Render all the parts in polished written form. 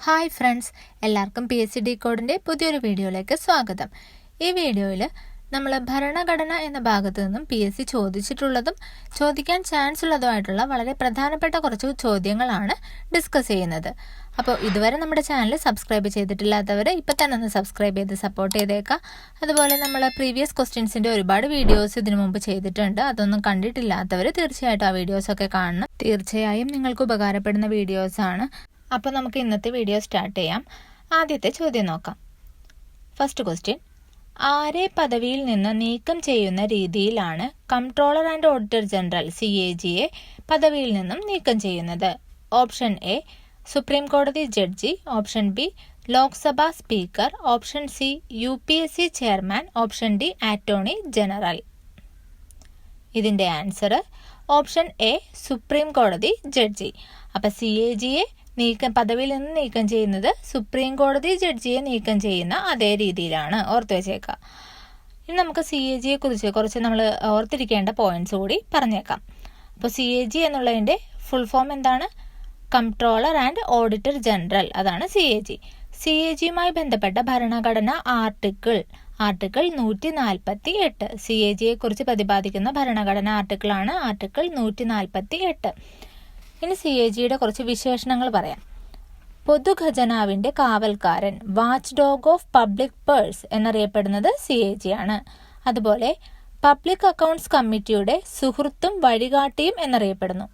Hi friends, എല്ലാവർക്കും PSC ഡീകോഡിൻ്റെ പുതിയൊരു വീഡിയോയിലേക്ക് സ്വാഗതം. ഈ വീഡിയോയിൽ നമ്മൾ ഭരണഘടന എന്ന ഭാഗത്തു നിന്നും PSC ചോദിച്ചിട്ടുള്ളതും ചോദിക്കാൻ ചാൻസ് ഉള്ളതുമായിട്ടുള്ള വളരെ പ്രധാനപ്പെട്ട കുറച്ച് ചോദ്യങ്ങളാണ് ഡിസ്കസ് ചെയ്യുന്നത്. അപ്പോൾ ഇതുവരെ നമ്മുടെ ചാനൽ സബ്സ്ക്രൈബ് ചെയ്തിട്ടില്ലാത്തവർ ഇപ്പം തന്നെ ഒന്ന് സബ്സ്ക്രൈബ് ചെയ്ത് സപ്പോർട്ട് ചെയ്തേക്കാം. അതുപോലെ നമ്മൾ പ്രീവിയസ് ക്വസ്റ്റ്യൻസിൻ്റെ ഒരുപാട് വീഡിയോസ് ഇതിനു മുമ്പ് ചെയ്തിട്ടുണ്ട്. അതൊന്നും കണ്ടിട്ടില്ലാത്തവർ തീർച്ചയായിട്ടും ആ വീഡിയോസൊക്കെ കാണണം. തീർച്ചയായും നിങ്ങൾക്ക് ഉപകാരപ്പെടുന്ന വീഡിയോസാണ്. അപ്പോൾ നമുക്ക് ഇന്നത്തെ വീഡിയോ സ്റ്റാർട്ട് ചെയ്യാം. ആദ്യത്തെ ചോദ്യം നോക്കാം. ഫസ്റ്റ് ക്വസ്റ്റ്യൻ: ആരെ പദവിയിൽ നിന്ന് നീക്കം ചെയ്യുന്ന രീതിയിലാണ് കംട്രോളർ ആൻഡ് ഓഡിറ്റർ ജനറൽ CAGയെ പദവിയിൽ നിന്നും നീക്കം ചെയ്യുന്നത്? ഓപ്ഷൻ എ സുപ്രീം കോടതി judge, option B Lok Sabha speaker, option C UPSC chairman, option D attorney general. ഇതിൻ്റെ ആൻസർ ഓപ്ഷൻ എ സുപ്രീം കോടതി ജഡ്ജി. അപ്പം CAGയെ പദവിയിൽ നിന്ന് നീക്കം ചെയ്യുന്നത് സുപ്രീം കോടതി ജഡ്ജിയെ നീക്കം ചെയ്യുന്ന അതേ രീതിയിലാണ്. ഓർത്ത് വെച്ചേക്കാം. ഇനി നമുക്ക് CAGയെ കുറിച്ച് കുറച്ച് നമ്മൾ ഓർത്തിരിക്കേണ്ട പോയിന്റ്സ് കൂടി പറഞ്ഞേക്കാം. അപ്പോൾ CAG എന്നുള്ളതിൻ്റെ ഫുൾ ഫോം എന്താണ്? കംട്രോളർ ആൻഡ് ഓഡിറ്റർ ജനറൽ, അതാണ് CAG. CAGയുമായി ബന്ധപ്പെട്ട ഭരണഘടന ആർട്ടിക്കിൾ 148. CAGയെ കുറിച്ച് പ്രതിപാദിക്കുന്ന ഭരണഘടന ആർട്ടിക്കിളാണ് ആർട്ടിക്കിൾ 148. ഇനി CAGയുടെ കുറച്ച് വിശേഷണങ്ങൾ പറയാം. പൊതുഖജനാവിന്റെ കാവൽക്കാരൻ, watchdog of public purse എന്നറിയപ്പെടുന്നത് CAG ആണ്. അതുപോലെ പബ്ലിക് അക്കൗണ്ട്സ് കമ്മിറ്റിയുടെ സുഹൃത്തും വഴികാട്ടിയും എന്നറിയപ്പെടുന്നു.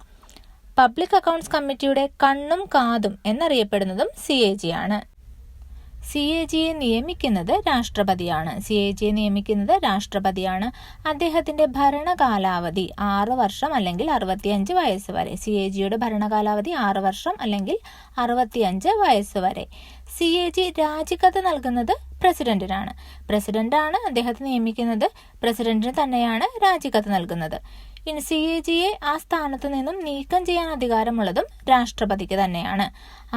പബ്ലിക് അക്കൗണ്ട്സ് കമ്മിറ്റിയുടെ കണ്ണും കാതും എന്നറിയപ്പെടുന്നതും CAG ആണ്. CAGയെ നിയമിക്കുന്നത് രാഷ്ട്രപതിയാണ്. അദ്ദേഹത്തിന്റെ ഭരണകാലാവധി 6 വർഷം അല്ലെങ്കിൽ 65 വയസ്സ് വരെ. CAGയുടെ ഭരണകാലാവധി 6 വർഷം അല്ലെങ്കിൽ 65 വയസ്സ് വരെ. CAG രാജിക്കത്ത് നൽകുന്നത് പ്രസിഡന്റിനാണ്. പ്രസിഡന്റാണ് അദ്ദേഹത്തെ നിയമിക്കുന്നത്. പ്രസിഡന്റിന് തന്നെയാണ് രാജിക്കത്ത് നൽകുന്നത്. ഇനി CAGയെ ആ സ്ഥാനത്ത് നിന്നും നീക്കം ചെയ്യാൻ അധികാരമുള്ളതും രാഷ്ട്രപതിക്ക് തന്നെയാണ്.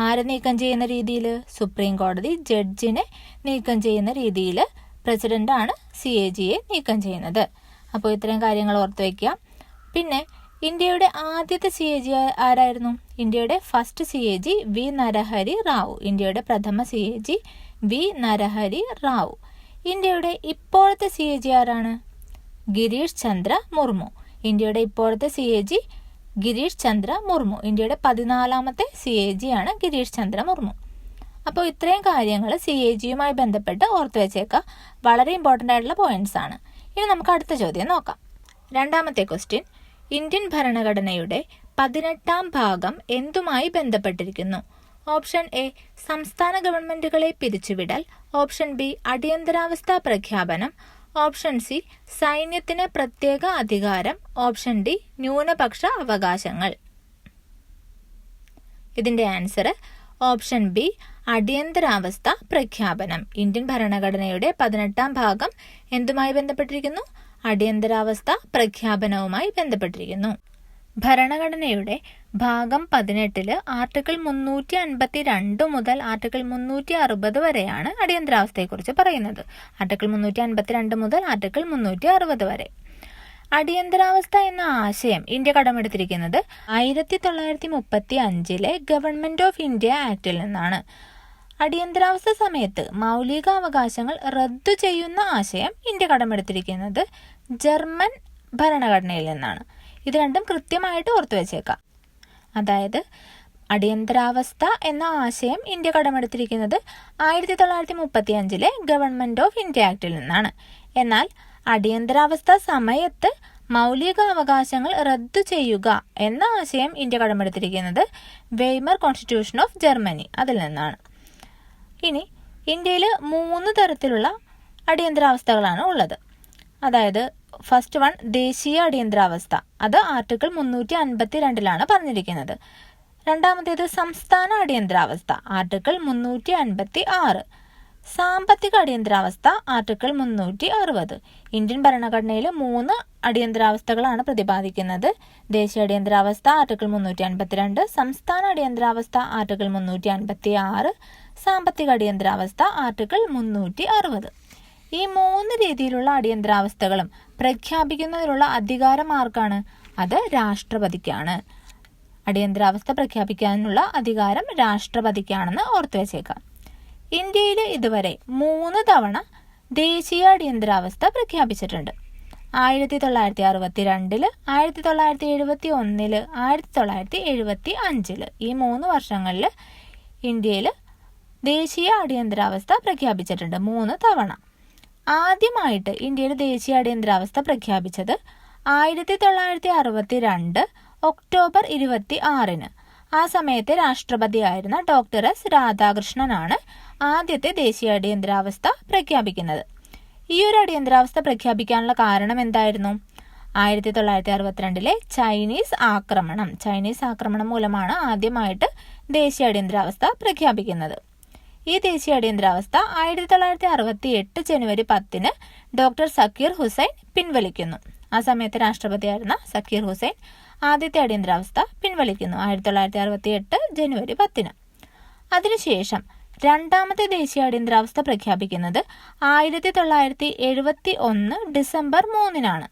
ആരെ നീക്കം ചെയ്യുന്ന രീതിയിൽ? സുപ്രീം കോടതി ജഡ്ജിനെ നീക്കം ചെയ്യുന്ന രീതിയിൽ പ്രസിഡന്റാണ് CAGയെ നീക്കം ചെയ്യുന്നത്. അപ്പോൾ ഇത്രയും കാര്യങ്ങൾ ഓർത്ത് വയ്ക്കുക. പിന്നെ ഇന്ത്യയുടെ ആദ്യത്തെ CAG ആരായിരുന്നു? ഇന്ത്യയുടെ first CAG V Narahari Rao. ഇന്ത്യയുടെ പ്രഥമ CAG V നരഹരി റാവു. ഇന്ത്യയുടെ ഇപ്പോഴത്തെ CAG ആരാണ്? ഗിരീഷ് ചന്ദ്ര മുർമു. ഇന്ത്യയുടെ ഇപ്പോഴത്തെ CAG ഗിരീഷ് ചന്ദ്ര മുർമു. ഇന്ത്യയുടെ 14ാമത്തെ CAG ആണ് ഗിരീഷ് ചന്ദ്ര മുർമു. അപ്പോൾ ഇത്രയും കാര്യങ്ങൾ CAGയുമായി ബന്ധപ്പെട്ട് ഓർത്ത് വെച്ചേക്കാം. വളരെ ഇമ്പോർട്ടൻ്റ് ആയിട്ടുള്ള പോയിന്റ്സ് ആണ്. ഇനി നമുക്ക് അടുത്ത ചോദ്യം നോക്കാം. രണ്ടാമത്തെ ക്വസ്റ്റ്യൻ: ഇന്ത്യൻ ഭരണഘടനയുടെ 18ാം ഭാഗം എന്തുമായി ബന്ധപ്പെട്ടിരിക്കുന്നു? ഓപ്ഷൻ എ സംസ്ഥാന ഗവൺമെന്റുകളെ പിരിച്ചുവിടൽ, ഓപ്ഷൻ ബി അടിയന്തരാവസ്ഥ പ്രഖ്യാപനം, ഓപ്ഷൻ സി സൈന്യത്തിന് പ്രത്യേക അധികാരം, ഓപ്ഷൻ ഡി ന്യൂനപക്ഷ അവകാശങ്ങൾ. ഇതിന്റെ ആൻസർ ഓപ്ഷൻ ബി അടിയന്തരാവസ്ഥ പ്രഖ്യാപനം. ഇന്ത്യൻ ഭരണഘടനയുടെ 18ാം ഭാഗം എന്തുമായി ബന്ധപ്പെട്ടിരിക്കുന്നു? അടിയന്തരാവസ്ഥ പ്രഖ്യാപനവുമായി ബന്ധപ്പെട്ടിരിക്കുന്നു. ഭരണഘടനയുടെ ഭാഗം 18 ആർട്ടിക്കിൾ 352 മുതൽ ആർട്ടിക്കിൾ 360 വരെയാണ് അടിയന്തരാവസ്ഥയെക്കുറിച്ച് പറയുന്നത്. ആർട്ടിക്കിൾ 352 മുതൽ ആർട്ടിക്കിൾ 360 വരെ. അടിയന്തരാവസ്ഥ എന്ന ആശയം ഇന്ത്യ കടമെടുത്തിരിക്കുന്നത് 1935 ഗവൺമെന്റ് ഓഫ് ഇന്ത്യ ആക്ടിൽ നിന്നാണ്. അടിയന്തരാവസ്ഥ സമയത്ത് മൗലികാവകാശങ്ങൾ റദ്ദു ചെയ്യുന്ന ആശയം ഇന്ത്യ കടമെടുത്തിരിക്കുന്നത് ജർമ്മൻ ഭരണഘടനയിൽ നിന്നാണ്. ഇത് രണ്ടും കൃത്യമായിട്ട് ഓർത്തു വെച്ചേക്കാം. അതായത് അടിയന്തരാവസ്ഥ എന്ന ആശയം ഇന്ത്യ കടമെടുത്തിരിക്കുന്നത് 1935 ഗവൺമെന്റ് ഓഫ് ഇന്ത്യ ആക്ടിൽ നിന്നാണ്. എന്നാൽ അടിയന്തരാവസ്ഥ സമയത്ത് മൗലികാവകാശങ്ങൾ റദ്ദു ചെയ്യുക എന്ന ആശയം ഇന്ത്യ കടമെടുത്തിരിക്കുന്നത് വെയ്മർ കോൺസ്റ്റിറ്റ്യൂഷൻ ഓഫ് ജർമ്മനി, അതിൽ നിന്നാണ്. ഇനി ഇന്ത്യയിൽ 3 തരത്തിലുള്ള അടിയന്തരാവസ്ഥകളാണ് ഉള്ളത്. അതായത് ഫസ്റ്റ് വൺ ദേശീയ അടിയന്തരാവസ്ഥ, അത് ആർട്ടിക്കിൾ 352 പറഞ്ഞിരിക്കുന്നത്. രണ്ടാമത്തേത് സംസ്ഥാന അടിയന്തരാവസ്ഥ, ആർട്ടിക്കിൾ 356. സാമ്പത്തിക അടിയന്തരാവസ്ഥ ആർട്ടിക്കിൾ 360. ഇന്ത്യൻ ഭരണഘടനയിൽ 3 അടിയന്തരാവസ്ഥകളാണ് പ്രതിപാദിക്കുന്നത്. ദേശീയ അടിയന്തരാവസ്ഥ ആർട്ടിക്കിൾ 352, സംസ്ഥാന അടിയന്തരാവസ്ഥ ആർട്ടിക്കിൾ 356, സാമ്പത്തിക അടിയന്തരാവസ്ഥ ആർട്ടിക്കിൾ 360. ഈ 3 രീതിയിലുള്ള അടിയന്തരാവസ്ഥകളും പ്രഖ്യാപിക്കുന്നതിനുള്ള അധികാരം ആർക്കാണ്? അത് രാഷ്ട്രപതിക്കാണ്. അടിയന്തരാവസ്ഥ പ്രഖ്യാപിക്കാനുള്ള അധികാരം രാഷ്ട്രപതിക്കാണെന്ന് ഓർത്തു വെച്ചേക്കാം. ഇന്ത്യയിൽ ഇതുവരെ 3 തവണ ദേശീയ അടിയന്തരാവസ്ഥ പ്രഖ്യാപിച്ചിട്ടുണ്ട്. 1962, 1971, 1975 ഈ 3 വർഷങ്ങളിൽ ഇന്ത്യയിൽ ദേശീയ അടിയന്തരാവസ്ഥ പ്രഖ്യാപിച്ചിട്ടുണ്ട് 3 തവണ. ആദ്യമായിട്ട് ഇന്ത്യയിൽ ദേശീയ അടിയന്തരാവസ്ഥ പ്രഖ്യാപിച്ചത് 1962 ഒക്ടോബർ 26. ആ സമയത്തെ രാഷ്ട്രപതിയായിരുന്ന ഡോക്ടർ എസ് രാധാകൃഷ്ണനാണ് ആദ്യത്തെ ദേശീയ അടിയന്തരാവസ്ഥ പ്രഖ്യാപിക്കുന്നത്. ഈ ഒരു അടിയന്തരാവസ്ഥ പ്രഖ്യാപിക്കാനുള്ള കാരണം എന്തായിരുന്നു? 1962 ചൈനീസ് ആക്രമണം മൂലമാണ് ആദ്യമായിട്ട് ദേശീയ അടിയന്തരാവസ്ഥ പ്രഖ്യാപിക്കുന്നത്. ഈ ദേശീയ അടിയന്തരാവസ്ഥ 1968 ജനുവരി 10 ഡോക്ടർ സക്കീർ ഹുസൈൻ പിൻവലിക്കുന്നു. ആ സമയത്ത് രാഷ്ട്രപതിയായിരുന്ന സക്കീർ ഹുസൈൻ ആദ്യത്തെ അടിയന്തരാവസ്ഥ പിൻവലിക്കുന്നു 1968 ജനുവരി 10. അതിനുശേഷം രണ്ടാമത്തെ ദേശീയ അടിയന്തരാവസ്ഥ പ്രഖ്യാപിക്കുന്നത് 1971 ഡിസംബർ 3.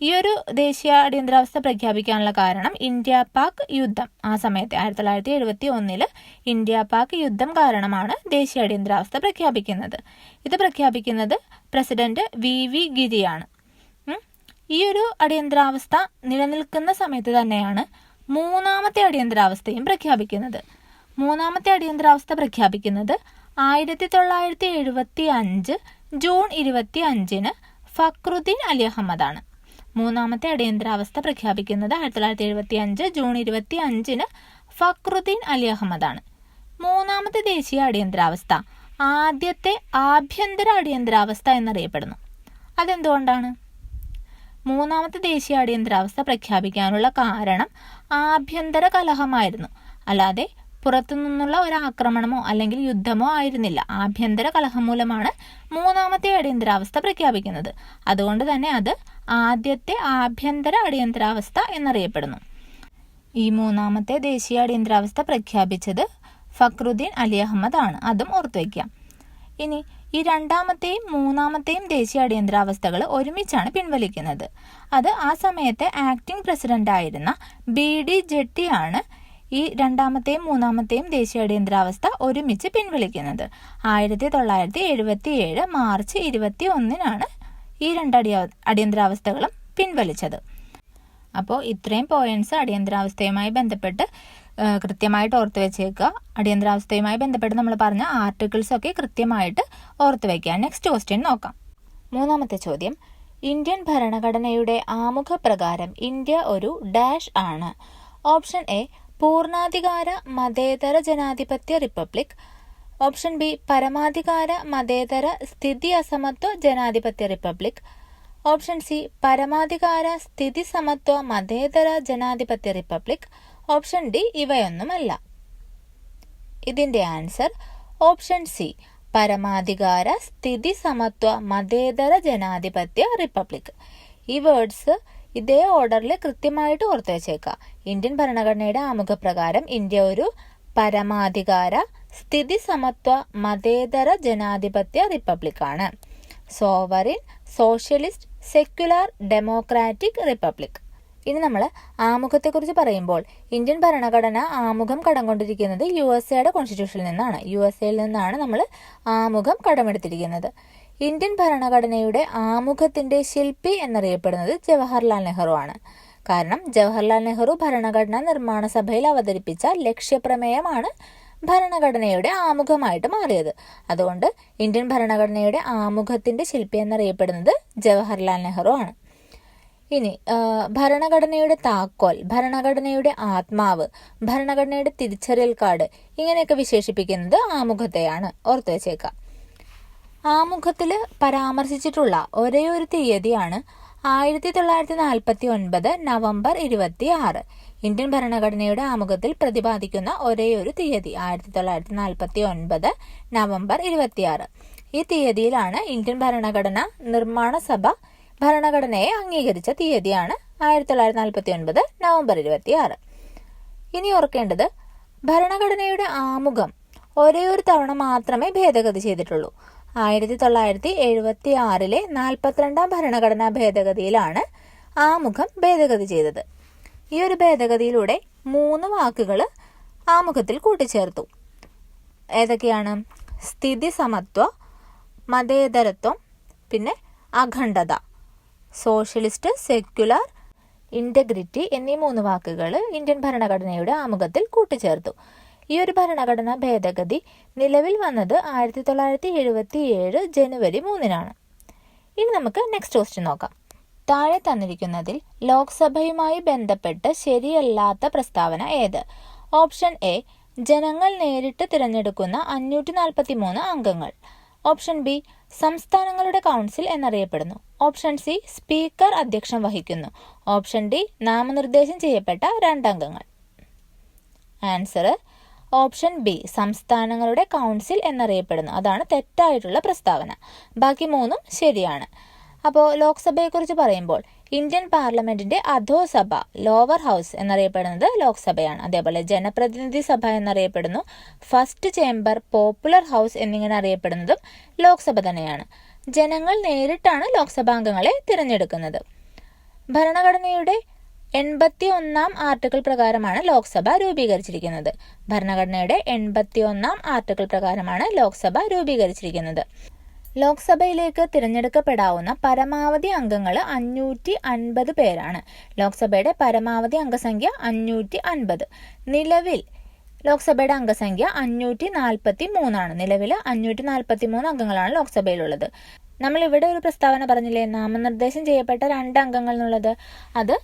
ഈ ഒരു ദേശീയ അടിയന്തരാവസ്ഥ പ്രഖ്യാപിക്കാനുള്ള കാരണം ഇന്ത്യ പാക് യുദ്ധം. ആ സമയത്ത് 1971 ഇന്ത്യ പാക് യുദ്ധം കാരണമാണ് ദേശീയ അടിയന്തരാവസ്ഥ പ്രഖ്യാപിക്കുന്നത്. ഇത് പ്രഖ്യാപിക്കുന്നത് പ്രസിഡന്റ് വി ഗിരിയാണ്. ഈ ഒരു അടിയന്തരാവസ്ഥ നിലനിൽക്കുന്ന സമയത്ത് തന്നെയാണ് മൂന്നാമത്തെ അടിയന്തരാവസ്ഥയും പ്രഖ്യാപിക്കുന്നത്. മൂന്നാമത്തെ അടിയന്തരാവസ്ഥ പ്രഖ്യാപിക്കുന്നത് 1975 ജൂൺ 25 ഫക്രുദ്ദീൻ അലി അഹമ്മദാണ്. മൂന്നാമത്തെ അടിയന്തരാവസ്ഥ പ്രഖ്യാപിക്കുന്നത് 1975 ജൂൺ 25 ഫക്രുദ്ദീൻ അലി അഹമ്മദാണ്. മൂന്നാമത്തെ ദേശീയ അടിയന്തരാവസ്ഥ ആദ്യത്തെ ആഭ്യന്തര അടിയന്തരാവസ്ഥ എന്നറിയപ്പെടുന്നു. അതെന്തുകൊണ്ടാണ്? മൂന്നാമത്തെ ദേശീയ അടിയന്തരാവസ്ഥ പ്രഖ്യാപിക്കാനുള്ള കാരണം ആഭ്യന്തര കലഹമായിരുന്നു, അല്ലാതെ പുറത്തുനിന്നുള്ള ഒരു ആക്രമണമോ അല്ലെങ്കിൽ യുദ്ധമോ ആയിരുന്നില്ല. ആഭ്യന്തര കലഹം മൂലമാണ് മൂന്നാമത്തെ അടിയന്തരാവസ്ഥ പ്രഖ്യാപിക്കുന്നത്. അതുകൊണ്ട് തന്നെ അത് ആദ്യത്തെ ആഭ്യന്തര അടിയന്തരാവസ്ഥ എന്നറിയപ്പെടുന്നു. ഈ മൂന്നാമത്തെ ദേശീയ അടിയന്തരാവസ്ഥ പ്രഖ്യാപിച്ചത് ഫക്രുദ്ദീൻ അലി അഹമ്മദ് ആണ്. അതും ഓർത്തു വയ്ക്കാം. ഇനി ഈ രണ്ടാമത്തെയും മൂന്നാമത്തെയും ദേശീയ അടിയന്തരാവസ്ഥകൾ ഒരുമിച്ചാണ് പിൻവലിക്കുന്നത്. അത് ആ സമയത്തെ ആക്ടിംഗ് പ്രസിഡന്റ് ആയിരുന്ന BD ജെട്ടിയാണ് ഈ രണ്ടാമത്തെയും മൂന്നാമത്തെയും ദേശീയ അടിയന്തരാവസ്ഥ ഒരുമിച്ച് പിൻവലിക്കുന്നത്. 1977 മാർച്ച് 21 ഈ 2 അടിയന്തരാവസ്ഥകളും പിൻവലിച്ചത്. അപ്പോൾ ഇത്രയും പോയിന്റ്സ് അടിയന്തരാവസ്ഥയുമായി ബന്ധപ്പെട്ട് കൃത്യമായിട്ട് ഓർത്ത് വെച്ചേക്കുക. അടിയന്തരാവസ്ഥയുമായി ബന്ധപ്പെട്ട് നമ്മൾ പറഞ്ഞ ആർട്ടിക്കിൾസ് ഒക്കെ കൃത്യമായിട്ട് ഓർത്ത് വയ്ക്കുക. നെക്സ്റ്റ് ക്വസ്റ്റ്യൻ നോക്കാം. മൂന്നാമത്തെ ചോദ്യം, ഇന്ത്യൻ ഭരണഘടനയുടെ ആമുഖപ്രകാരം ഇന്ത്യ ഒരു ഡാഷ് ആണ്. ഓപ്ഷൻ എ പൂർണ്ണാധികാര മതേതര ജനാധിപത്യ റിപ്പബ്ലിക്, ഓപ്ഷൻ ബി പരമാധികാര മതേതര സ്ഥിതി അസമത്വ ജനാധിപത്യ റിപ്പബ്ലിക്, ഓപ്ഷൻ സി പരമാധികാര സ്ഥിതി സമത്വ മതേതര ജനാധിപത്യ റിപ്പബ്ലിക്, ഓപ്ഷൻ ഡി ഇവയൊന്നുമല്ല. ഇതിന്റെ ആൻസർ ഓപ്ഷൻ സി പരമാധികാര സ്ഥിതി സമത്വ മതേതര ജനാധിപത്യ റിപ്പബ്ലിക്. ഈ വേർഡ്സ് ഇതേ ഓർഡറിൽ കൃത്യമായിട്ട് ഓർത്തു വെച്ചേക്കാം. ഇന്ത്യൻ ഭരണഘടനയുടെ ആമുഖപ്രകാരം ഇന്ത്യ ഒരു പരമാധികാര സ്ഥിതി സമത്വ മതേതര ജനാധിപത്യ റിപ്പബ്ലിക്കാണ്. Sovereign socialist secular democratic republic. ഇനി നമ്മൾ ആമുഖത്തെക്കുറിച്ച് പറയുമ്പോൾ ഇന്ത്യൻ ഭരണഘടന ആമുഖം കടം കൊണ്ടിരിക്കുന്നത് USA കോൺസ്റ്റിറ്റ്യൂഷനിൽ നിന്നാണ്. USA നിന്നാണ് നമ്മൾ ആമുഖം കടമെടുത്തിരിക്കുന്നത്. ഇന്ത്യൻ ഭരണഘടനയുടെ ആമുഖത്തിന്റെ ശില്പി എന്നറിയപ്പെടുന്നത് ജവഹർലാൽ നെഹ്റു ആണ്. കാരണം ജവഹർലാൽ നെഹ്റു ഭരണഘടനാ നിർമ്മാണ സഭയിൽ അവതരിപ്പിച്ച ലക്ഷ്യപ്രമേയമാണ് ഭരണഘടനയുടെ ആമുഖമായിട്ട് മാറിയത്. അതുകൊണ്ട് ഇന്ത്യൻ ഭരണഘടനയുടെ ആമുഖത്തിന്റെ ശില്പി എന്നറിയപ്പെടുന്നത് ജവഹർലാൽ നെഹ്റു ആണ്. ഇനി ഭരണഘടനയുടെ താക്കോൽ, ഭരണഘടനയുടെ ആത്മാവ്, ഭരണഘടനയുടെ തിരിച്ചറിയൽ കാർഡ് ഇങ്ങനെയൊക്കെ വിശേഷിപ്പിക്കുന്നത് ആമുഖത്തെയാണ്. ഓർത്തു വെച്ചേക്കാം. ആമുഖത്തിൽ പരാമർശിച്ചിട്ടുള്ള ഒരേ ഒരു തീയതിയാണ് 1949 നവംബർ 26. ഇന്ത്യൻ ഭരണഘടനയുടെ ആമുഖത്തിൽ പ്രതിപാദിക്കുന്ന ഒരേ ഒരു തീയതി 1949 നവംബർ 26. ഈ തീയതിയിലാണ് ഇന്ത്യൻ ഭരണഘടന നിർമ്മാണ സഭ ഭരണഘടനയെ അംഗീകരിച്ച തീയതിയാണ് 1949 നവംബർ 26. ഇനി ഓർക്കേണ്ടത്, ഭരണഘടനയുടെ ആമുഖം ഒരേ ഒരു തവണ മാത്രമേ ഭേദഗതി ചെയ്തിട്ടുള്ളൂ. 1976 42ാം ഭരണഘടനാ ഭേദഗതിയിലാണ് ആമുഖം ഭേദഗതി ചെയ്തത്. ഈ ഒരു ഭേദഗതിയിലൂടെ 3 വാക്കുകൾ ആമുഖത്തിൽ കൂട്ടിച്ചേർത്തു. ഏതൊക്കെയാണ്? സ്ഥിതി സമത്വ, മതേതരത്വം, പിന്നെ അഖണ്ഡത. സോഷ്യലിസ്റ്റ്, സെക്യുലർ, ഇന്റഗ്രിറ്റി എന്നീ 3 വാക്കുകൾ ഇന്ത്യൻ ഭരണഘടനയുടെ ആമുഖത്തിൽ കൂട്ടിച്ചേർത്തു. ഈ ഒരു ഭരണഘടനാ ഭേദഗതി നിലവിൽ വന്നത് 1977 ജനുവരി 3-നാണ്. ഇനി നമുക്ക് നെക്സ്റ്റ് ക്വസ്റ്റ്യൻ നോക്കാം. താഴെ തന്നിരിക്കുന്നതിൽ ലോക്സഭയുമായി ബന്ധപ്പെട്ട് ശരിയല്ലാത്ത പ്രസ്താവന ഏത്? ഓപ്ഷൻ എ, ജനങ്ങൾ നേരിട്ട് തിരഞ്ഞെടുക്കുന്ന 543 അംഗങ്ങൾ. ഓപ്ഷൻ ബി, സംസ്ഥാനങ്ങളുടെ കൗൺസിൽ എന്നറിയപ്പെടുന്നു. ഓപ്ഷൻ സി, സ്പീക്കർ അധ്യക്ഷം വഹിക്കുന്നു. ഓപ്ഷൻ ഡി, നാമനിർദ്ദേശം ചെയ്യപ്പെട്ട 2 അംഗങ്ങൾ. ആൻസർ ഓപ്ഷൻ ബി, സംസ്ഥാനങ്ങളുടെ കൗൺസിൽ എന്നറിയപ്പെടുന്നു. അതാണ് തെറ്റായിട്ടുള്ള പ്രസ്താവന. ബാക്കി 3ഉം ശരിയാണ്. അപ്പോൾ ലോക്സഭയെക്കുറിച്ച് പറയുമ്പോൾ ഇന്ത്യൻ പാർലമെന്റിന്റെ അധോസഭ, ലോവർ ഹൗസ് എന്നറിയപ്പെടുന്നത് ലോക്സഭയാണ്. അതേപോലെ ജനപ്രതിനിധി സഭ എന്നറിയപ്പെടുന്നു. ഫസ്റ്റ് ചേംബർ, പോപ്പുലർ ഹൗസ് എന്നിങ്ങനെ അറിയപ്പെടുന്നതും ലോക്സഭ തന്നെയാണ്. ജനങ്ങൾ നേരിട്ടാണ് ലോക്സഭാംഗങ്ങളെ തിരഞ്ഞെടുക്കുന്നത്. ഭരണഘടനയുടെ 81-ാം ആർട്ടിക്കിൾ പ്രകാരമാണ് ലോക്സഭ രൂപീകരിച്ചിരിക്കുന്നത്. ഭരണഘടനയുടെ 81-ാം ആർട്ടിക്കിൾ പ്രകാരമാണ് ലോക്സഭ രൂപീകരിച്ചിരിക്കുന്നത്. ലോക്സഭയിലേക്ക് തിരഞ്ഞെടുക്കപ്പെടാവുന്ന പരമാവധി അംഗങ്ങൾ 550 പേരാണ്. ലോക്സഭയുടെ പരമാവധി അംഗസംഖ്യ 550. നിലവിൽ ലോക്സഭയുടെ അംഗസംഖ്യ 543 ആണ്. നിലവിൽ 543 അംഗങ്ങളാണ് ലോക്സഭയിലുള്ളത്. നമ്മൾ ഇവിടെ ഒരു പ്രസ്താവന പറഞ്ഞില്ലേ, നാമനിർദ്ദേശം ചെയ്യപ്പെട്ട 2 അംഗങ്ങൾ എന്നുള്ളത്. അത്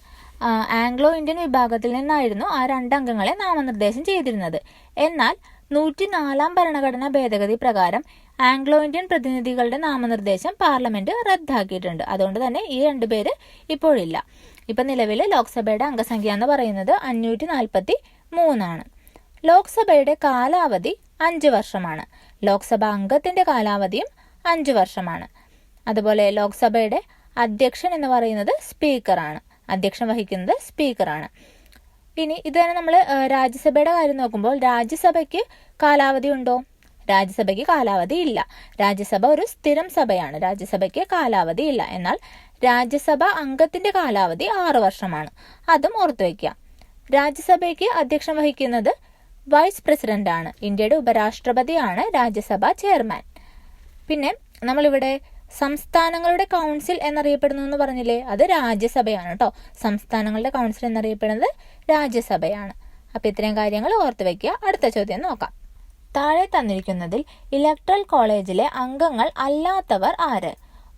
ആംഗ്ലോ ഇന്ത്യൻ വിഭാഗത്തിൽ നിന്നായിരുന്നു ആ 2 അംഗങ്ങളെ നാമനിർദ്ദേശം ചെയ്തിരുന്നത്. എന്നാൽ 104-ാം ഭരണഘടനാ ഭേദഗതി പ്രകാരം ആംഗ്ലോ ഇന്ത്യൻ പ്രതിനിധികളുടെ നാമനിർദ്ദേശം പാർലമെന്റ് റദ്ദാക്കിയിട്ടുണ്ട്. അതുകൊണ്ട് തന്നെ ഈ 2 പേര് ഇപ്പോഴില്ല. ഇപ്പൊ നിലവിൽ ലോക്സഭയുടെ അംഗസംഖ്യ എന്ന് പറയുന്നത് 543 ആണ്. ലോക്സഭയുടെ കാലാവധി 5 വർഷമാണ്. ലോക്സഭ അംഗത്തിന്റെ കാലാവധിയും 5 വർഷമാണ്. അതുപോലെ ലോക്സഭയുടെ അധ്യക്ഷൻ എന്ന് പറയുന്നത് സ്പീക്കറാണ്. അധ്യക്ഷം വഹിക്കുന്നത് സ്പീക്കറാണ്. ഇനി ഇത് തന്നെ നമ്മൾ രാജ്യസഭയുടെ കാര്യം നോക്കുമ്പോൾ രാജ്യസഭയ്ക്ക് കാലാവധി ഉണ്ടോ? രാജ്യസഭയ്ക്ക് കാലാവധി ഇല്ല. രാജ്യസഭ ഒരു സ്ഥിരം സഭയാണ്. രാജ്യസഭയ്ക്ക് കാലാവധി ഇല്ല. എന്നാൽ രാജ്യസഭ അംഗത്തിന്റെ കാലാവധി 6 വർഷമാണ്. അതും ഓർത്തു വയ്ക്കുക. രാജ്യസഭയ്ക്ക് അധ്യക്ഷം വഹിക്കുന്നത് വൈസ് പ്രസിഡന്റ് ആണ്. ഇന്ത്യയുടെ ഉപരാഷ്ട്രപതിയാണ് രാജ്യസഭ ചെയർമാൻ. പിന്നെ നമ്മളിവിടെ സംസ്ഥാനങ്ങളുടെ കൗൺസിൽ എന്നറിയപ്പെടുന്നു എന്ന് പറഞ്ഞില്ലേ, അത് രാജ്യസഭയാണ് കേട്ടോ. സംസ്ഥാനങ്ങളുടെ കൗൺസിൽ എന്നറിയപ്പെടുന്നത് രാജ്യസഭയാണ്. അപ്പൊ ഇത്രയും കാര്യങ്ങൾ ഓർത്തു വെക്കുക. അടുത്ത ചോദ്യം നോക്കാം. താഴെ തന്നിരിക്കുന്നതിൽ ഇലക്ട്രൽ കോളേജിലെ അംഗങ്ങൾ അല്ലാത്തവർ ആര്?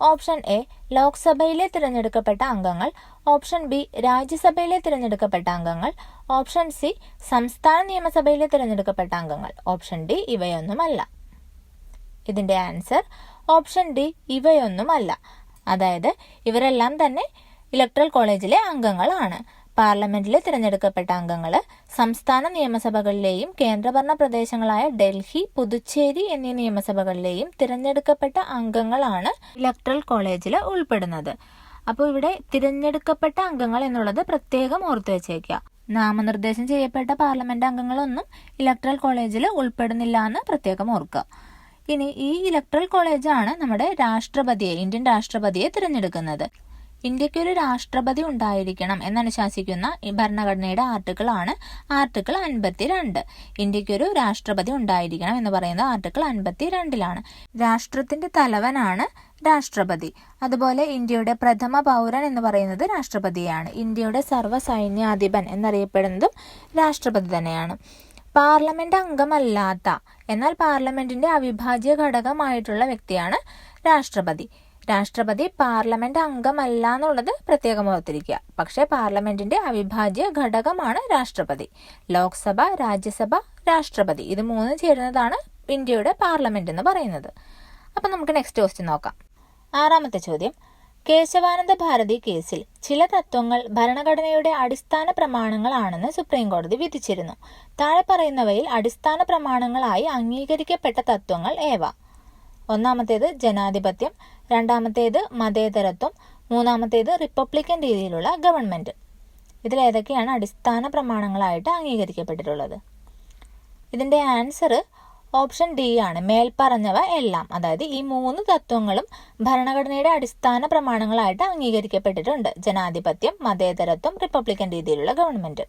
ഓപ്ഷൻ എ, ലോക്സഭയിലെ തിരഞ്ഞെടുക്കപ്പെട്ട അംഗങ്ങൾ. ഓപ്ഷൻ ബി, രാജ്യസഭയിലെ തിരഞ്ഞെടുക്കപ്പെട്ട അംഗങ്ങൾ. ഓപ്ഷൻ സി, സംസ്ഥാന നിയമസഭയിലെ തിരഞ്ഞെടുക്കപ്പെട്ട അംഗങ്ങൾ. ഓപ്ഷൻ ഡി, ഇവയൊന്നുമല്ല. ഇതിന്റെ ആൻസർ ഓപ്ഷൻ ഡി, ഇവയൊന്നുമല്ല. അതായത് ഇവരെല്ലാം തന്നെ ഇലക്ട്രൽ കോളേജിലെ അംഗങ്ങളാണ്. പാർലമെന്റിലെ തിരഞ്ഞെടുക്കപ്പെട്ട അംഗങ്ങൾ സംസ്ഥാന നിയമസഭകളിലെയും കേന്ദ്രഭരണ പ്രദേശങ്ങളായ ഡൽഹി, പുതുച്ചേരി എന്നീ നിയമസഭകളിലെയും തിരഞ്ഞെടുക്കപ്പെട്ട അംഗങ്ങളാണ് ഇലക്ട്രൽ കോളേജിൽ ഉൾപ്പെടുന്നത്. അപ്പോൾ ഇവിടെ തിരഞ്ഞെടുക്കപ്പെട്ട അംഗങ്ങൾ എന്നുള്ളത് പ്രത്യേകം ഓർത്തു വെച്ചേക്കുക. നാമനിർദ്ദേശം ചെയ്യപ്പെട്ട പാർലമെന്റ് അംഗങ്ങളൊന്നും ഇലക്ട്രൽ കോളേജിൽ ഉൾപ്പെടുന്നില്ല എന്ന് പ്രത്യേകം ഓർക്കുക. ഇനി ഈ ഇലക്ട്രൽ കോളേജാണ് നമ്മുടെ രാഷ്ട്രപതിയെ, ഇന്ത്യൻ രാഷ്ട്രപതിയെ തിരഞ്ഞെടുക്കുന്നത്. ഇന്ത്യക്ക് ഒരു രാഷ്ട്രപതി ഉണ്ടായിരിക്കണം എന്നനുശാസിക്കുന്ന ഈ ഭരണഘടനയുടെ ആർട്ടിക്കിളാണ് ആർട്ടിക്കിൾ 52. ഇന്ത്യക്കൊരു രാഷ്ട്രപതി ഉണ്ടായിരിക്കണം എന്ന് പറയുന്നത് ആർട്ടിക്കിൾ 52-ലാണ്. രാഷ്ട്രത്തിന്റെ തലവനാണ് രാഷ്ട്രപതി. അതുപോലെ ഇന്ത്യയുടെ പ്രഥമ പൗരൻ എന്ന് പറയുന്നത് രാഷ്ട്രപതിയാണ്. ഇന്ത്യയുടെ സർവ്വ സൈന്യാധിപൻ എന്നറിയപ്പെടുന്നതും രാഷ്ട്രപതി തന്നെയാണ്. പാർലമെന്റ് അംഗമല്ലാത്ത എന്നാൽ പാർലമെന്റിന്റെ അവിഭാജ്യ ഘടകമായിട്ടുള്ള വ്യക്തിയാണ് രാഷ്ട്രപതി. രാഷ്ട്രപതി പാർലമെന്റ് അംഗമല്ല എന്നുള്ളത് പ്രത്യേകം ഓർത്തിരിക്കുക. പക്ഷേ പാർലമെന്റിന്റെ അവിഭാജ്യ ഘടകമാണ് രാഷ്ട്രപതി. ലോക്സഭ, രാജ്യസഭ, രാഷ്ട്രപതി ഇത് 3 ചേരുന്നതാണ് ഇന്ത്യയുടെ പാർലമെന്റ് എന്ന് പറയുന്നത്. അപ്പൊ നമുക്ക് നെക്സ്റ്റ് ക്വസ്റ്റ്യൻ നോക്കാം. 6ാമത്തെ ചോദ്യം. കേശവാനന്ദ ഭാരതി കേസിൽ ചില തത്വങ്ങൾ ഭരണഘടനയുടെ അടിസ്ഥാന പ്രമാണങ്ങളാണെന്ന് സുപ്രീം കോടതി വിധിച്ചിരുന്നു. താഴെ പറയുന്നവയിൽ അടിസ്ഥാന പ്രമാണങ്ങളായി അംഗീകരിക്കപ്പെട്ട തത്വങ്ങൾ ഏവ? ഒന്നാമത്തേത് ജനാധിപത്യം, രണ്ടാമത്തേത് മതേതരത്വം, മൂന്നാമത്തേത് റിപ്പബ്ലിക്കൻ രീതിയിലുള്ള ഗവൺമെന്റ്. ഇതിലേതൊക്കെയാണ് അടിസ്ഥാന പ്രമാണങ്ങളായിട്ട് അംഗീകരിക്കപ്പെട്ടിട്ടുള്ളത്? ഇതിന്റെ ആൻസർ ഓപ്ഷൻ ഡി ആണ്. മേൽപ്പറഞ്ഞവ എല്ലാം, അതായത് ഈ 3 തത്വങ്ങളും ഭരണഘടനയുടെ അടിസ്ഥാന പ്രമാണങ്ങളായിട്ട് അംഗീകരിക്കപ്പെട്ടിട്ടുണ്ട്. ജനാധിപത്യം, മതേതരത്വം, റിപ്പബ്ലിക്കൻ രീതിയിലുള്ള ഗവൺമെന്റ്.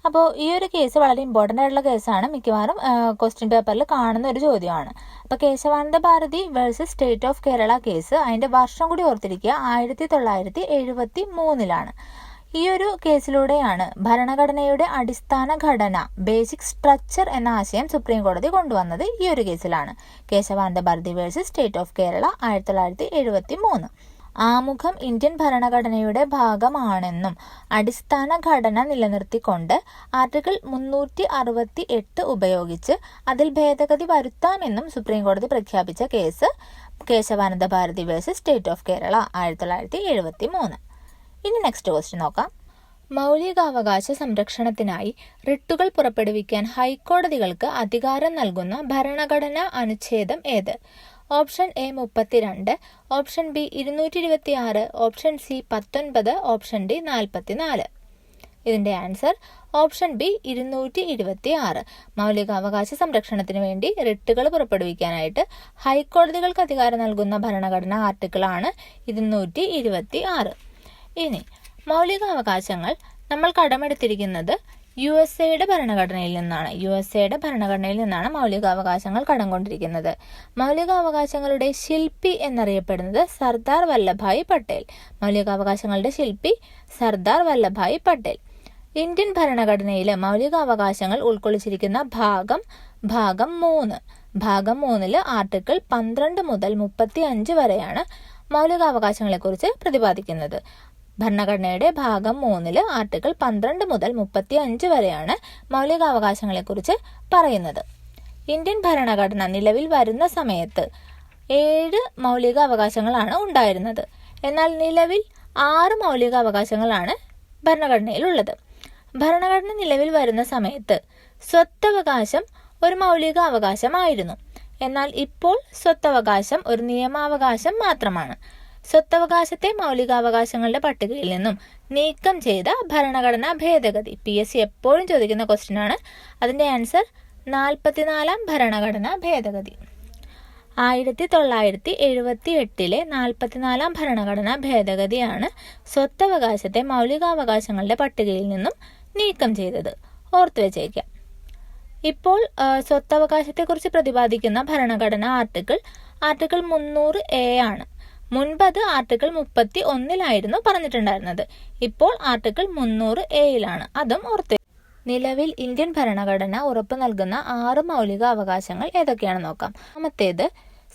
അപ്പോൾ ഈ ഒരു കേസ് വളരെ ഇമ്പോർട്ടൻ്റ് ആയിട്ടുള്ള കേസാണ്, മിക്കവാറും ക്വസ്റ്റ്യൻ പേപ്പറിൽ കാണുന്ന ഒരു ചോദ്യമാണ്. അപ്പോൾ Keshavananda Bharati versus state of Kerala case, അതിൻ്റെ വർഷം കൂടി ഓർത്തിരിക്കുക, 1973 ഈ ഒരു കേസിലൂടെയാണ് ഭരണഘടനയുടെ അടിസ്ഥാന ഘടന ബേസിക് സ്ട്രക്ചർ എന്ന ആശയം സുപ്രീം കോടതി കൊണ്ടുവന്നത്. ഈ ഒരു കേസിലാണ് Keshavananda Bharati versus state of Kerala 1973. ആമുഖം ഇന്ത്യൻ ഭരണഘടനയുടെ ഭാഗമാണെന്നും അടിസ്ഥാന ഘടന നിലനിർത്തിക്കൊണ്ട് ആർട്ടിക്കിൾ 368 ഉപയോഗിച്ച് അതിൽ ഭേദഗതി വരുത്താമെന്നും സുപ്രീം കോടതി പ്രഖ്യാപിച്ച case Keshavananda Bharati versus state of Kerala 1973. ഇനി നെക്സ്റ്റ് ക്വസ്റ്റ്യൻ നോക്കാം. മൗലികാവകാശ സംരക്ഷണത്തിനായി റിട്ടുകൾ പുറപ്പെടുവിക്കാൻ ഹൈക്കോടതികൾക്ക് അധികാരം നൽകുന്ന ഭരണഘടനാ അനുച്ഛേദം ഏത്? Option A 32, option B 226, option C 19, option D 44. ഇതിന്റെ ആൻസർ ഓപ്ഷൻ ബി 226. മൗലികാവകാശ സംരക്ഷണത്തിന് വേണ്ടി റിട്ടുകൾ പുറപ്പെടുവിക്കാനായിട്ട് ഹൈക്കോടതികൾക്ക് അധികാരം നൽകുന്ന ഭരണഘടനാ ആർട്ടിക്കിളാണ് 226. ഇനി മൗലികാവകാശങ്ങൾ നമ്മൾ കടമെടുത്തിരിക്കുന്നത് USA ഭരണഘടനയിൽ നിന്നാണ് മൗലികാവകാശങ്ങൾ കടം കൊണ്ടിരിക്കുന്നത്. മൗലികാവകാശങ്ങളുടെ ശില്പി എന്നറിയപ്പെടുന്നത് സർദാർ വല്ലഭായ് പട്ടേൽ. മൗലികാവകാശങ്ങളുടെ ശില്പി സർദാർ വല്ലഭായ് പട്ടേൽ. ഇന്ത്യൻ ഭരണഘടനയിലെ മൗലികാവകാശങ്ങൾ ഉൾക്കൊള്ളിച്ചിരിക്കുന്ന ഭാഗം 3. ഭാഗം 3 ആർട്ടിക്കിൾ 12 മുതൽ 35 വരെയാണ് മൗലികാവകാശങ്ങളെക്കുറിച്ച് പ്രതിപാദിക്കുന്നത്. ഭരണഘടനയുടെ ഭാഗം 3 ആർട്ടിക്കിൾ 12 മുതൽ 35 വരെയാണ് മൗലികാവകാശങ്ങളെക്കുറിച്ച് പറയുന്നത്. ഇന്ത്യൻ ഭരണഘടന നിലവിൽ വരുന്ന സമയത്ത് 7 മൗലികാവകാശങ്ങളാണ് ഉണ്ടായിരുന്നത്. എന്നാൽ നിലവിൽ 6 മൗലികാവകാശങ്ങളാണ് ഭരണഘടനയിലുള്ളത്. ഭരണഘടന നിലവിൽ വരുന്ന സമയത്ത് സ്വത്തവകാശം ഒരു മൗലികാവകാശമായിരുന്നു. എന്നാൽ ഇപ്പോൾ സ്വത്തവകാശം ഒരു നിയമാവകാശം മാത്രമാണ്. സ്വത്തവകാശത്തെ മൗലികാവകാശങ്ങളുടെ പട്ടികയിൽ നിന്നും നീക്കം ചെയ്ത ഭരണഘടനാ ഭേദഗതി PSC എപ്പോഴും ചോദിക്കുന്ന ക്വസ്റ്റ്യൻ ആണ്. അതിന്റെ ആൻസർ 44ാം ഭരണഘടനാ ഭേദഗതി. 1978 44ാം ഭരണഘടനാ ഭേദഗതിയാണ് സ്വത്തവകാശത്തെ മൗലികാവകാശങ്ങളുടെ പട്ടികയിൽ നിന്നും നീക്കം ചെയ്തത്. ഓർത്തു വെച്ചേക്കാം. ഇപ്പോൾ സ്വത്തവകാശത്തെക്കുറിച്ച് പ്രതിപാദിക്കുന്ന ഭരണഘടനാ ആർട്ടിക്കിൾ 300A ആണ്. മുൻപ് അത് ആർട്ടിക്കിൾ 31 പറഞ്ഞിട്ടുണ്ടായിരുന്നത്. ഇപ്പോൾ ആർട്ടിക്കിൾ 300A അതും ഓർത്ത്. നിലവിൽ ഇന്ത്യൻ ഭരണഘടന ഉറപ്പു നൽകുന്ന 6 മൗലിക അവകാശങ്ങൾ ഏതൊക്കെയാണെന്ന് നോക്കാം. ഒന്നാമത്തേത്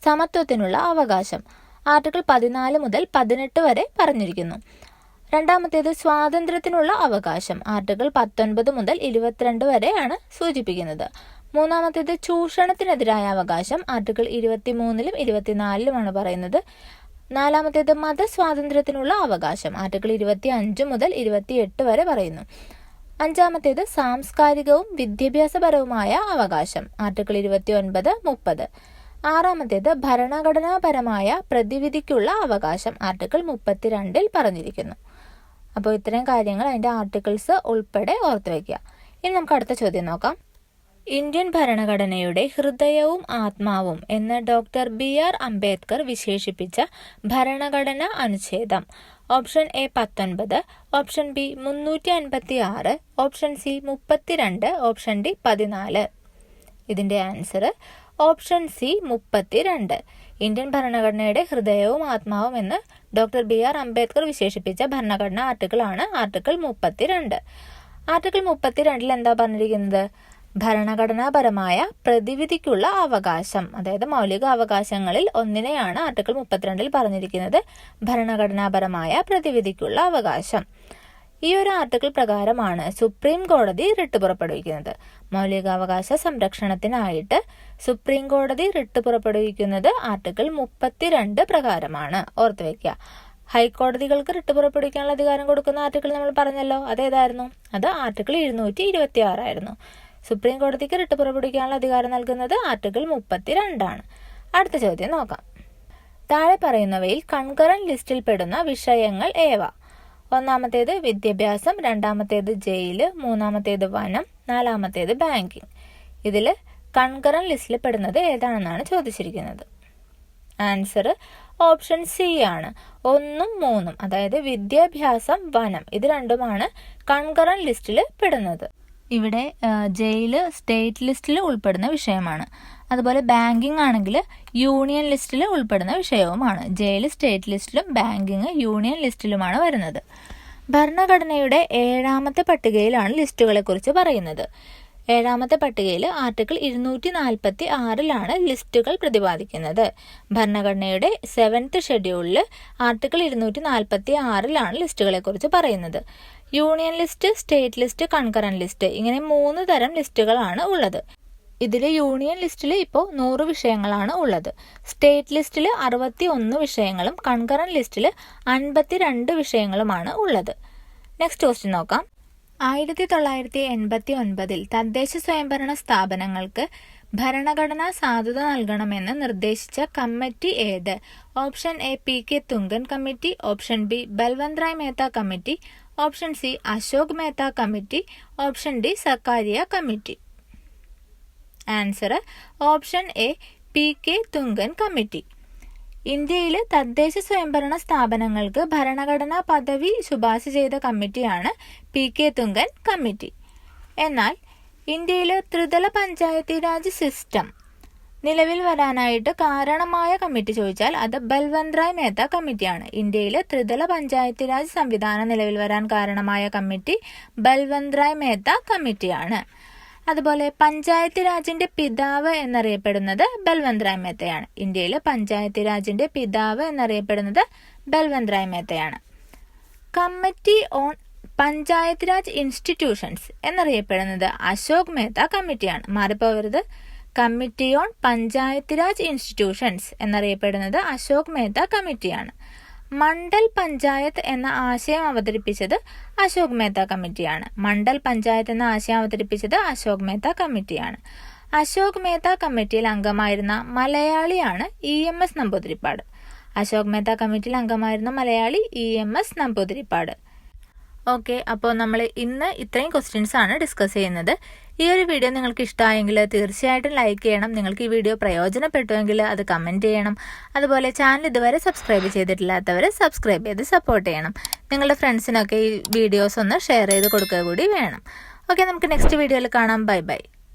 സമത്വത്തിനുള്ള അവകാശം. ആർട്ടിക്കിൾ 14 മുതൽ 18 വരെ പറഞ്ഞിരിക്കുന്നു. രണ്ടാമത്തേത് സ്വാതന്ത്ര്യത്തിനുള്ള അവകാശം. ആർട്ടിക്കിൾ 19 മുതൽ 22 വരെയാണ് സൂചിപ്പിക്കുന്നത്. മൂന്നാമത്തേത് ചൂഷണത്തിനെതിരായ അവകാശം. ആർട്ടിക്കിൾ 23 24 പറയുന്നത്. നാലാമത്തേത് മതസ്വാതന്ത്ര്യത്തിനുള്ള അവകാശം. ആർട്ടിക്കിൾ 25 മുതൽ 28 വരെ പറയുന്നു. അഞ്ചാമത്തേത് സാംസ്കാരികവും വിദ്യാഭ്യാസപരവുമായ അവകാശം. ആർട്ടിക്കിൾ 29 30. ആറാമത്തേത് ഭരണഘടനാപരമായ പ്രതിവിധിക്കുള്ള അവകാശം. ആർട്ടിക്കിൾ 32 പറഞ്ഞിരിക്കുന്നു. അപ്പോൾ ഇത്രയും കാര്യങ്ങൾ അതിന്റെ ആർട്ടിക്കിൾസ് ഉൾപ്പെടെ ഓർത്തു വയ്ക്കുക. ഇനി നമുക്ക് അടുത്ത ചോദ്യം നോക്കാം. ഇന്ത്യൻ ഭരണഘടനയുടെ ഹൃദയവും ആത്മാവും എന്ന് ഡോക്ടർ BR അംബേദ്കർ വിശേഷിപ്പിച്ച ഭരണഘടനാ അനുച്ഛേദം. Option A 19, option B 356, option C 32, option D 14. ഇതിന്റെ ആൻസർ ഓപ്ഷൻ സി 32. ഇന്ത്യൻ ഭരണഘടനയുടെ ഹൃദയവും ആത്മാവും എന്ന് ഡോക്ടർ BR അംബേദ്കർ വിശേഷിപ്പിച്ച ഭരണഘടനാ ആർട്ടിക്കിളാണ് ആർട്ടിക്കിൾ 32. ആർട്ടിക്കിൾ 32 എന്താ പറഞ്ഞിരിക്കുന്നത്? ഭരണഘടനാപരമായ പ്രതിവിധിക്കുള്ള അവകാശം, അതായത് മൗലിക അവകാശങ്ങളിൽ ഒന്നിനെയാണ് ആർട്ടിക്കിൾ 32 പറഞ്ഞിരിക്കുന്നത്, ഭരണഘടനാപരമായ പ്രതിവിധിക്കുള്ള അവകാശം. ഈ ഒരു ആർട്ടിക്കിൾ പ്രകാരമാണ് സുപ്രീം കോടതി റിട്ട് പുറപ്പെടുവിക്കുന്നത്. മൗലികാവകാശ സംരക്ഷണത്തിനായിട്ട് സുപ്രീം കോടതി റിട്ട് പുറപ്പെടുവിക്കുന്നത് ആർട്ടിക്കിൾ 32 പ്രകാരമാണ്. ഓർത്തു വയ്ക്കുക. ഹൈക്കോടതികൾക്ക് റിട്ട് പുറപ്പെടുവിക്കാനുള്ള അധികാരം കൊടുക്കുന്ന ആർട്ടിക്കിൾ നമ്മൾ പറഞ്ഞല്ലോ, അതേതായിരുന്നു? അത് ആർട്ടിക്കിൾ 226 ആയിരുന്നു. സുപ്രീം കോടതിക്ക് റിട്ട് പുറപ്പെടുവിക്കാനുള്ള അധികാരം നൽകുന്നത് ആർട്ടിക്കിൾ 32 ആണ്. അടുത്ത ചോദ്യം നോക്കാം. താഴെ പറയുന്നവയിൽ കൺകറന്റ് ലിസ്റ്റിൽ പെടുന്ന വിഷയങ്ങൾ ഏവ? ഒന്നാമത്തേത് വിദ്യാഭ്യാസം, രണ്ടാമത്തേത് ജയില്, മൂന്നാമത്തേത് വനം, നാലാമത്തേത് ബാങ്കിങ്. ഇതിൽ കൺകറന്റ് ലിസ്റ്റിൽ പെടുന്നത് ഏതാണെന്നാണ് ചോദിച്ചിരിക്കുന്നത്. ആൻസർ ഓപ്ഷൻ സി ആണ്. 1ഉം 3ഉം, അതായത് വിദ്യാഭ്യാസം, വനം, ഇത് രണ്ടുമാണ് കൺകറന്റ് ലിസ്റ്റിൽ പെടുന്നത്. ഇവിടെ ജയിൽ സ്റ്റേറ്റ് ലിസ്റ്റിൽ ഉൾപ്പെടുന്ന വിഷയമാണ്. അതുപോലെ ബാങ്കിങ് ആണെങ്കിൽ യൂണിയൻ ലിസ്റ്റിൽ ഉൾപ്പെടുന്ന വിഷയവുമാണ്. ജയിൽ സ്റ്റേറ്റ് ലിസ്റ്റിലും ബാങ്കിങ് യൂണിയൻ ലിസ്റ്റിലുമാണ് വരുന്നത്. ഭരണഘടനയുടെ 7ാമത്തെ പട്ടികയിലാണ് ലിസ്റ്റുകളെക്കുറിച്ച് പറയുന്നത്. 7ാമത്തെ പട്ടികയിൽ ആർട്ടിക്കിൾ 246 ലിസ്റ്റുകൾ പ്രതിപാദിക്കുന്നത്. ഭരണഘടനയുടെ 7th ഷെഡ്യൂളിൽ ആർട്ടിക്കിൾ 246 ലിസ്റ്റുകളെക്കുറിച്ച് പറയുന്നത്. Union list, state list, concurrent list, ഇങ്ങനെ 3 തരം ലിസ്റ്റുകളാണ് ഉള്ളത്. ഇതിൽ യൂണിയൻ ലിസ്റ്റിൽ ഇപ്പോൾ 100 വിഷയങ്ങളാണ് ഉള്ളത്. സ്റ്റേറ്റ് ലിസ്റ്റിൽ 61 വിഷയങ്ങളും കൺകറന്റ് ലിസ്റ്റിൽ 52 വിഷയങ്ങളുമാണ് ഉള്ളത്. നെക്സ്റ്റ് ക്വസ്റ്റ്യൻ നോക്കാം. 1989 തദ്ദേശ സ്വയംഭരണ സ്ഥാപനങ്ങൾക്ക് ഭരണഘടനാ സാധുത നൽകണമെന്ന് നിർദ്ദേശിച്ച കമ്മിറ്റി ഏത്? Option A PK Thungon committee, option B Balwant Rai Mehta committee, option C Ashok Mehta committee, option D Sarkaria committee. Answer option A PK Thungon committee. ഇന്ത്യയിലെ തദ്ദേശ സ്വയംഭരണ സ്ഥാപനങ്ങൾക്ക് ഭരണഘടനാ പദവി ശുപാർശ ചെയ്ത കമ്മിറ്റിയാണ് PK തുങ്കൻ കമ്മിറ്റി. എന്നാൽ ഇന്ത്യയിൽ ത്രിതല പഞ്ചായത്തി രാജ് സിസ്റ്റം നിലവിൽ വരാനായിട്ട് കാരണമായ കമ്മിറ്റി ചോദിച്ചാൽ അത് ബൽവന്ത് റായ് മേത്ത കമ്മിറ്റിയാണ്. ഇന്ത്യയിൽ ത്രിതല പഞ്ചായത്തി രാജ് സംവിധാനം നിലവിൽ വരാൻ കാരണമായ കമ്മിറ്റി ബൽവന്ത് റായ് മേത്ത കമ്മിറ്റിയാണ്. അതുപോലെ പഞ്ചായത്ത് രാജിന്റെ പിതാവ് എന്നറിയപ്പെടുന്നത് ബൽവന്ത് റായ് മേത്തയാണ്. ഇന്ത്യയിൽ പഞ്ചായത്ത് രാജിന്റെ പിതാവ് എന്നറിയപ്പെടുന്നത് ബൽവന്ത് റായ് മേത്തയാണ്. Committee on panchayat raj institutions എന്നറിയപ്പെടുന്നത് അശോക് മേത്ത കമ്മിറ്റിയാണ്. മാറിപ്പോവരുത്. Committee on panchayat raj institutions എന്നറിയപ്പെടുന്നത് അശോക് മേത്ത കമ്മിറ്റിയാണ്. മണ്ഡൽ പഞ്ചായത്ത് എന്ന ആശയം അവതരിപ്പിച്ചത് അശോക് മേത്ത കമ്മിറ്റിയാണ്. മണ്ഡൽ പഞ്ചായത്ത് എന്ന ആശയം അവതരിപ്പിച്ചത് അശോക് മേത്ത കമ്മിറ്റിയാണ്. അശോക് മേത്ത കമ്മിറ്റിയിൽ അംഗമായിരുന്ന മലയാളിയാണ് EMS നമ്പൂതിരിപ്പാട്. അശോക് മേത്ത കമ്മിറ്റിയിൽ അംഗമായിരുന്ന മലയാളി EMS നമ്പൂതിരിപ്പാട്. ഓക്കെ, അപ്പോൾ നമ്മൾ ഇന്ന് ഇത്രയും ക്വസ്റ്റ്യൻസ് ആണ് ഡിസ്കസ് ചെയ്യുന്നത്. ഈ ഒരു വീഡിയോ നിങ്ങൾക്ക് ഇഷ്ടമായെങ്കിൽ തീർച്ചയായിട്ടും ലൈക്ക് ചെയ്യണം. നിങ്ങൾക്ക് ഈ വീഡിയോ പ്രയോജനപ്പെട്ടുവെങ്കിൽ അത് കമൻറ്റ് ചെയ്യണം. അതുപോലെ ചാനൽ ഇതുവരെ സബ്സ്ക്രൈബ് ചെയ്തിട്ടില്ലാത്തവർ സബ്സ്ക്രൈബ് ചെയ്ത് സപ്പോർട്ട് ചെയ്യണം. നിങ്ങളുടെ ഫ്രണ്ട്സിനൊക്കെ ഈ വീഡിയോസ് ഒന്ന് ഷെയർ ചെയ്ത് കൊടുക്കുക കൂടി വേണം. ഓക്കെ, നമുക്ക് നെക്സ്റ്റ് വീഡിയോയിൽ കാണാം. Bye bye.